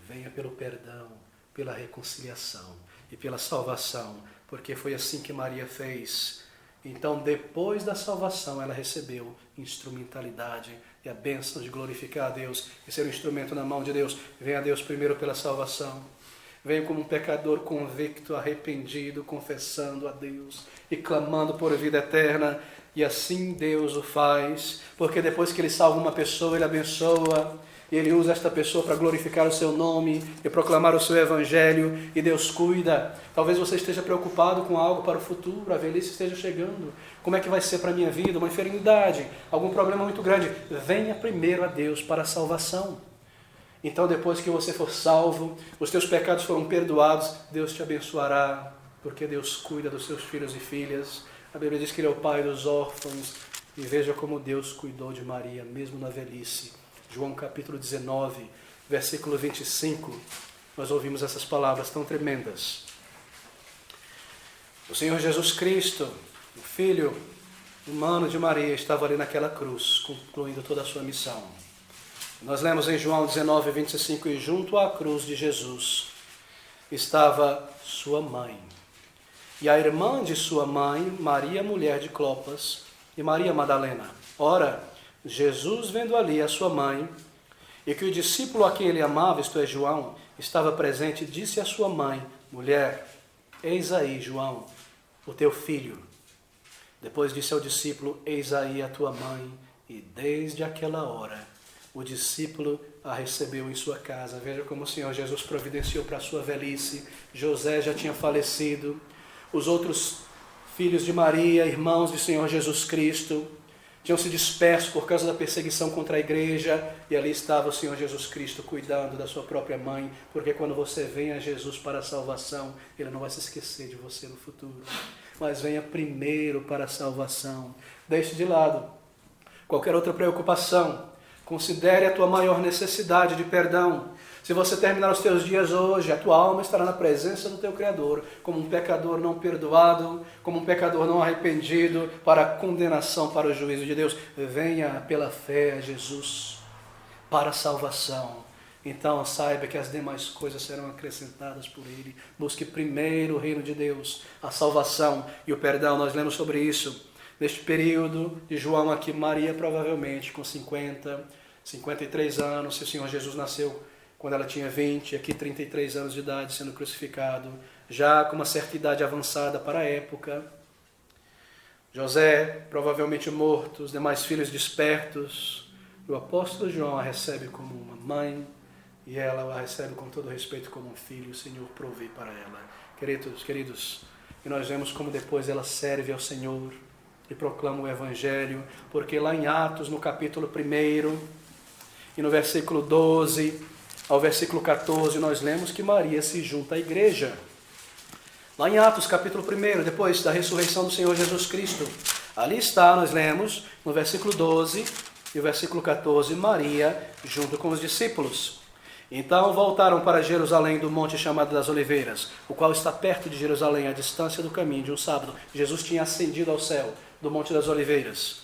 Venha pelo perdão, pela reconciliação e pela salvação, porque foi assim que Maria fez. Então, depois da salvação, ela recebeu instrumentalidade e a bênção de glorificar a Deus e ser um instrumento na mão de Deus. Venha a Deus primeiro pela salvação. Venha como um pecador convicto, arrependido, confessando a Deus e clamando por vida eterna. E assim Deus o faz, porque depois que Ele salva uma pessoa, Ele abençoa, e Ele usa esta pessoa para glorificar o seu nome e proclamar o seu evangelho, e Deus cuida. Talvez você esteja preocupado com algo para o futuro, a velhice esteja chegando. Como é que vai ser para a minha vida? Uma enfermidade, algum problema muito grande. Venha primeiro a Deus para a salvação. Então, depois que você for salvo, os teus pecados foram perdoados, Deus te abençoará, porque Deus cuida dos seus filhos e filhas. A Bíblia diz que Ele é o pai dos órfãos, e veja como Deus cuidou de Maria, mesmo na velhice. João capítulo 19, versículo 25, nós ouvimos essas palavras tão tremendas. O Senhor Jesus Cristo, o Filho humano de Maria, estava ali naquela cruz, concluindo toda a sua missão. Nós lemos em João 19, 25, e junto à cruz de Jesus estava sua mãe. E a irmã de sua mãe, Maria, mulher de Clopas, e Maria Madalena. Ora, Jesus, vendo ali a sua mãe, e que o discípulo a quem ele amava, isto é, João, estava presente, disse à sua mãe, mulher, eis aí, João, o teu filho. Depois disse ao discípulo, eis aí a tua mãe, e desde aquela hora o discípulo a recebeu em sua casa. Veja como o Senhor Jesus providenciou para a sua velhice. José já tinha falecido, os outros filhos de Maria, irmãos do Senhor Jesus Cristo, tinham se disperso por causa da perseguição contra a igreja, e ali estava o Senhor Jesus Cristo cuidando da sua própria mãe, porque quando você vem a Jesus para a salvação, Ele não vai se esquecer de você no futuro, mas venha primeiro para a salvação. Deixe de lado qualquer outra preocupação, considere a tua maior necessidade de perdão. Se você terminar os teus dias hoje, a tua alma estará na presença do teu Criador, como um pecador não perdoado, como um pecador não arrependido, para a condenação, para o juízo de Deus. Venha pela fé a Jesus, para a salvação. Então saiba que as demais coisas serão acrescentadas por Ele. Busque primeiro o reino de Deus, a salvação e o perdão. Nós lemos sobre isso neste período de João aqui. Maria provavelmente com 53 anos, se o Senhor Jesus nasceu quando ela tinha 20, aqui 33 anos de idade, sendo crucificado, já com uma certa idade avançada para a época. José, provavelmente morto, os demais filhos despertos. O apóstolo João a recebe como uma mãe, e ela a recebe com todo respeito como um filho. O Senhor provê para ela. Queridos, e nós vemos como depois ela serve ao Senhor e proclama o Evangelho, porque lá em Atos, no capítulo 1, e no versículo 12... ao versículo 14, nós lemos que Maria se junta à igreja. Lá em Atos, capítulo 1, depois da ressurreição do Senhor Jesus Cristo. Ali está, nós lemos, no versículo 12 e o versículo 14, Maria junto com os discípulos. Então voltaram para Jerusalém do monte chamado das Oliveiras, o qual está perto de Jerusalém, à distância do caminho de um sábado. Jesus tinha ascendido ao céu do monte das Oliveiras.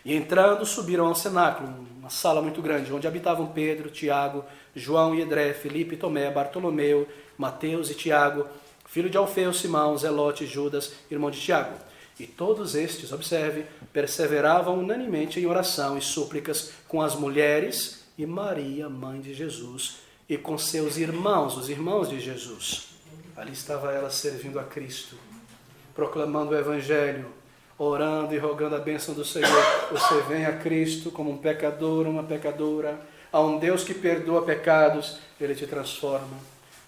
E entrando, subiram ao cenáculo, uma sala muito grande, onde habitavam Pedro, Tiago, João e André, Filipe, Tomé, Bartolomeu, Mateus e Tiago, filho de Alfeu, Simão, Zelote e Judas, irmão de Tiago. E todos estes, observe, perseveravam unanimemente em oração e súplicas com as mulheres e Maria, mãe de Jesus, e com seus irmãos, os irmãos de Jesus. Ali estava ela servindo a Cristo, proclamando o Evangelho, orando e rogando a bênção do Senhor. Você vem a Cristo como um pecador, uma pecadora, a um Deus que perdoa pecados. Ele te transforma,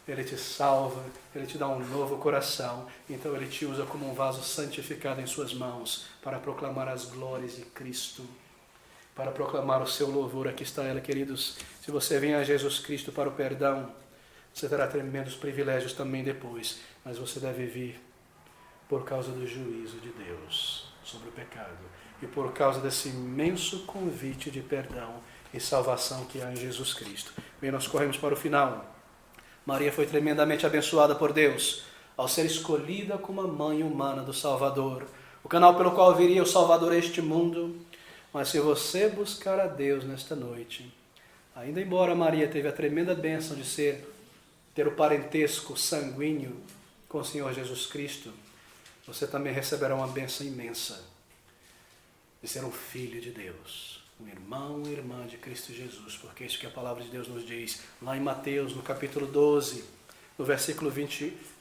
Ele te salva, Ele te dá um novo coração. Então Ele te usa como um vaso santificado em suas mãos para proclamar as glórias de Cristo, para proclamar o seu louvor. Aqui está ela, queridos. Se você vem a Jesus Cristo para o perdão, você terá tremendos privilégios também depois, mas você deve vir por causa do juízo de Deus sobre o pecado e por causa desse imenso convite de perdão e salvação que há em Jesus Cristo. Bem, nós corremos para o final. Maria foi tremendamente abençoada por Deus ao ser escolhida como a mãe humana do Salvador, o canal pelo qual viria o Salvador a este mundo. Mas se você buscar a Deus nesta noite, ainda embora Maria teve a tremenda bênção de ter o parentesco sanguíneo com o Senhor Jesus Cristo, você também receberá uma bênção imensa de ser um filho de Deus, um irmão e irmã de Cristo Jesus, porque é isso que a palavra de Deus nos diz. Lá em Mateus, no capítulo 12, no versículo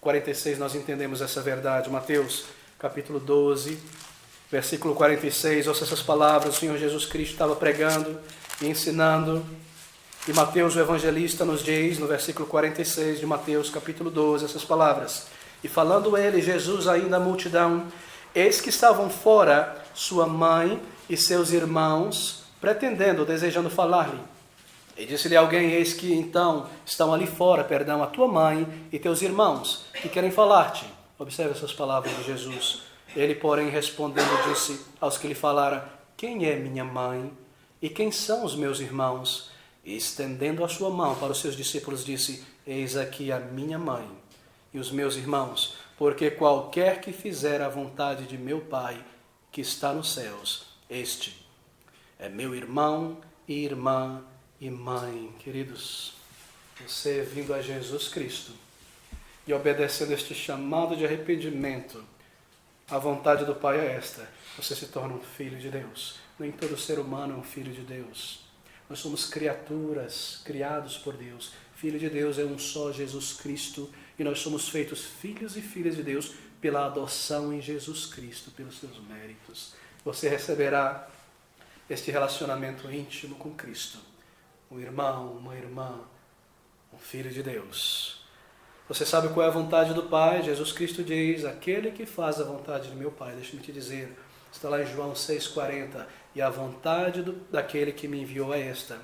46, nós entendemos essa verdade. Mateus, capítulo 12, versículo 46, ouça essas palavras. O Senhor Jesus Cristo estava pregando e ensinando, e Mateus, o evangelista, nos diz, no versículo 46 de Mateus, capítulo 12, essas palavras. E falando ele, Jesus, ainda a multidão, eis que estavam fora sua mãe e seus irmãos, pretendendo, desejando falar-lhe. E disse-lhe alguém, eis que então estão ali fora, a tua mãe e teus irmãos, que querem falar-te. Observe essas palavras de Jesus. Ele, porém, respondendo, disse aos que lhe falaram, quem é minha mãe e quem são os meus irmãos? E estendendo a sua mão para os seus discípulos, disse, eis aqui a minha mãe e os meus irmãos, porque qualquer que fizer a vontade de meu Pai, que está nos céus, este é meu irmão e irmã e mãe. Queridos, você vindo a Jesus Cristo e obedecendo este chamado de arrependimento, a vontade do Pai é esta, você se torna um filho de Deus. Nem todo ser humano é um filho de Deus. Nós somos criaturas, criados por Deus. Filho de Deus é um só, Jesus Cristo, e nós somos feitos filhos e filhas de Deus pela adoção em Jesus Cristo, pelos seus méritos. Você receberá este relacionamento íntimo com Cristo, um irmão, uma irmã, um filho de Deus. Você sabe qual é a vontade do Pai? Jesus Cristo diz, aquele que faz a vontade do meu Pai, deixa-me te dizer, está lá em João 6,40, e a vontade daquele que me enviou é esta,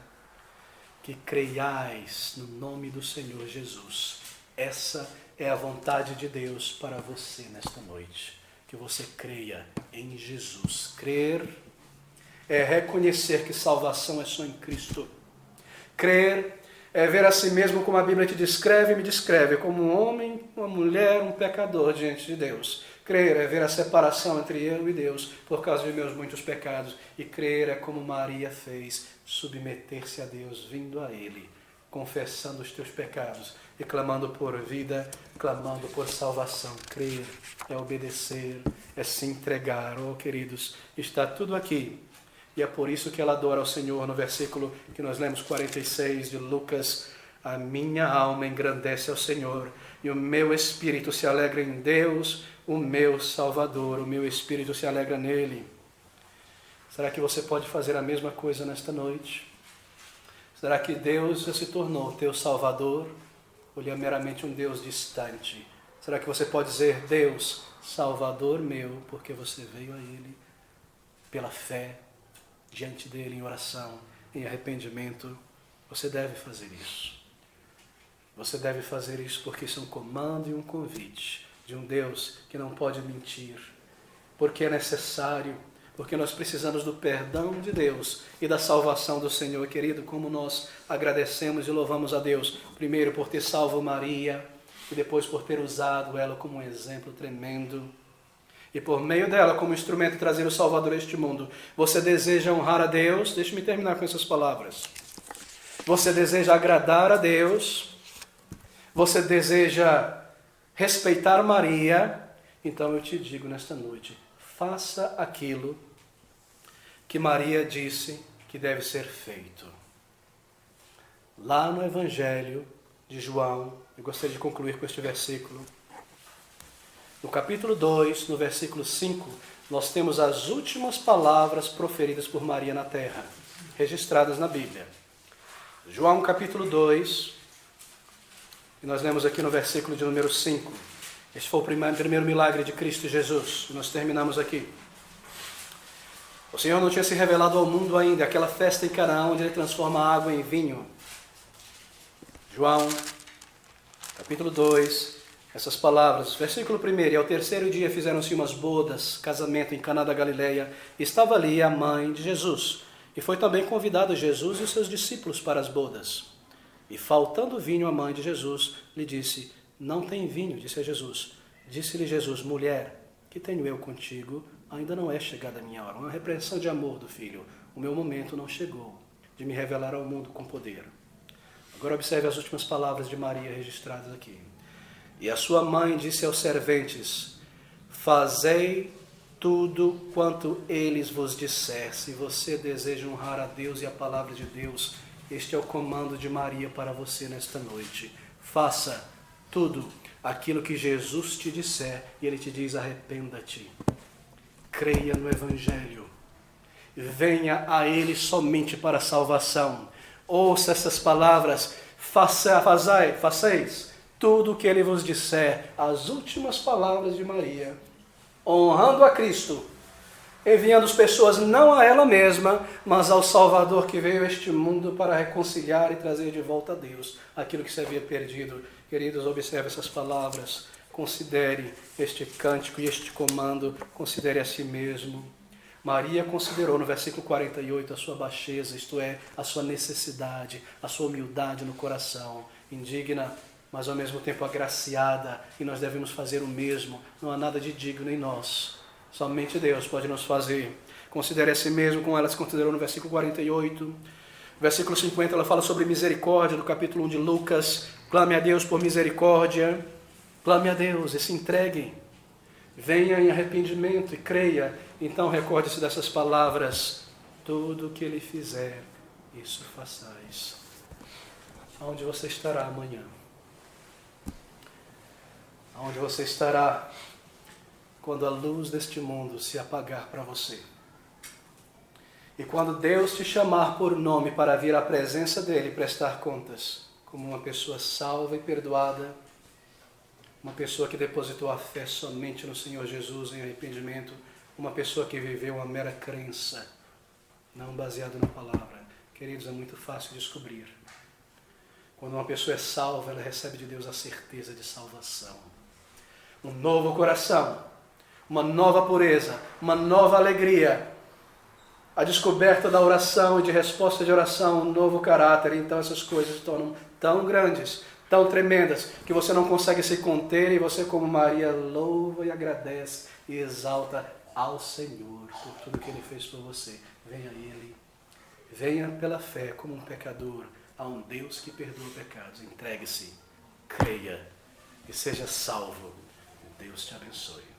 que creiais no nome do Senhor Jesus. Essa é a vontade de Deus para você nesta noite, que você creia em Jesus. Crer é reconhecer que salvação é só em Cristo. Crer é ver a si mesmo como a Bíblia te descreve e me descreve, como um homem, uma mulher, um pecador diante de Deus. Crer é ver a separação entre eu e Deus por causa de meus muitos pecados. E crer é como Maria fez, submeter-se a Deus, vindo a Ele, confessando os teus pecados e clamando por vida, clamando por salvação. Crer é obedecer, é se entregar. Oh, queridos, está tudo aqui. E é por isso que ela adora ao Senhor. No versículo que nós lemos, 46 de Lucas, a minha alma engrandece ao Senhor e o meu espírito se alegra em Deus, o meu Salvador. O meu espírito se alegra nele. Será que você pode fazer a mesma coisa nesta noite? Será que Deus já se tornou teu Salvador? Ou ele é meramente um Deus distante? Será que você pode dizer, Deus, Salvador meu, porque você veio a Ele pela fé, diante dele em oração, em arrependimento? Você deve fazer isso. Você deve fazer isso porque isso é um comando e um convite de um Deus que não pode mentir, porque é necessário, porque nós precisamos do perdão de Deus e da salvação do Senhor. Querido, como nós agradecemos e louvamos a Deus, primeiro por ter salvo Maria, e depois por ter usado ela como um exemplo tremendo, e por meio dela como instrumento de trazer o Salvador a este mundo. Você deseja honrar a Deus? Deixe-me terminar com essas palavras. Você deseja agradar a Deus? Você deseja respeitar Maria? Então eu te digo nesta noite, faça aquilo que Maria disse que deve ser feito. Lá no Evangelho de João, eu gostaria de concluir com este versículo. No capítulo 2, no versículo 5, nós temos as últimas palavras proferidas por Maria na terra, registradas na Bíblia. João capítulo 2, e nós lemos aqui no versículo de número 5. Este foi o primeiro milagre de Cristo Jesus. E nós terminamos aqui. O Senhor não tinha se revelado ao mundo ainda, aquela festa em Canaã, onde Ele transforma a água em vinho. João, capítulo 2, essas palavras. Versículo 1. E ao terceiro dia fizeram-se umas bodas, casamento em Caná da Galileia. E estava ali a mãe de Jesus. E foi também convidado Jesus e os seus discípulos para as bodas. E faltando vinho, a mãe de Jesus lhe disse: não tem vinho, disse a Jesus. Disse-lhe Jesus: mulher, que tenho eu contigo? Ainda não é chegada a minha hora. Uma repreensão de amor do filho. O meu momento não chegou de me revelar ao mundo com poder. Agora observe as últimas palavras de Maria registradas aqui. E a sua mãe disse aos serventes: fazei tudo quanto eles vos disser. Se você deseja honrar a Deus e a palavra de Deus, este é o comando de Maria para você nesta noite. Faça tudo aquilo que Jesus te disser, e Ele te diz: arrependa-te, creia no Evangelho, venha a Ele somente para a salvação. Ouça essas palavras: façais tudo o que Ele vos disser. As últimas palavras de Maria, honrando a Cristo, enviando as pessoas não a ela mesma, mas ao Salvador que veio a este mundo para reconciliar e trazer de volta a Deus aquilo que se havia perdido. Queridos, observe essas palavras, considere este cântico e este comando, considere a si mesmo. Maria considerou no versículo 48 a sua baixeza, isto é, a sua necessidade, a sua humildade no coração, indigna, mas ao mesmo tempo agraciada, e nós devemos fazer o mesmo. Não há nada de digno em nós, somente Deus pode nos fazer. Considere a si mesmo, como ela se considerou no versículo 48. Versículo 50, ela fala sobre misericórdia, do capítulo 1 de Lucas. Clame a Deus por misericórdia, clame a Deus e se entregue. Venha em arrependimento e creia. Então recorde-se dessas palavras: tudo o que Ele fizer, isso façais. Aonde você estará amanhã? Aonde você estará quando a luz deste mundo se apagar para você? E quando Deus te chamar por nome para vir à presença dEle e prestar contas, como uma pessoa salva e perdoada, uma pessoa que depositou a fé somente no Senhor Jesus em arrependimento, uma pessoa que viveu uma mera crença, não baseada na palavra. Queridos, é muito fácil descobrir. Quando uma pessoa é salva, ela recebe de Deus a certeza de salvação. Um novo coração, uma nova pureza, uma nova alegria, a descoberta da oração e de resposta de oração, um novo caráter. Então essas coisas se tornam tão grandes, tão tremendas, que você não consegue se conter, e você, como Maria, louva e agradece e exalta ao Senhor por tudo que Ele fez por você. Venha a Ele, venha pela fé como um pecador a um Deus que perdoa pecados. Entregue-se, creia e seja salvo. Deus te abençoe.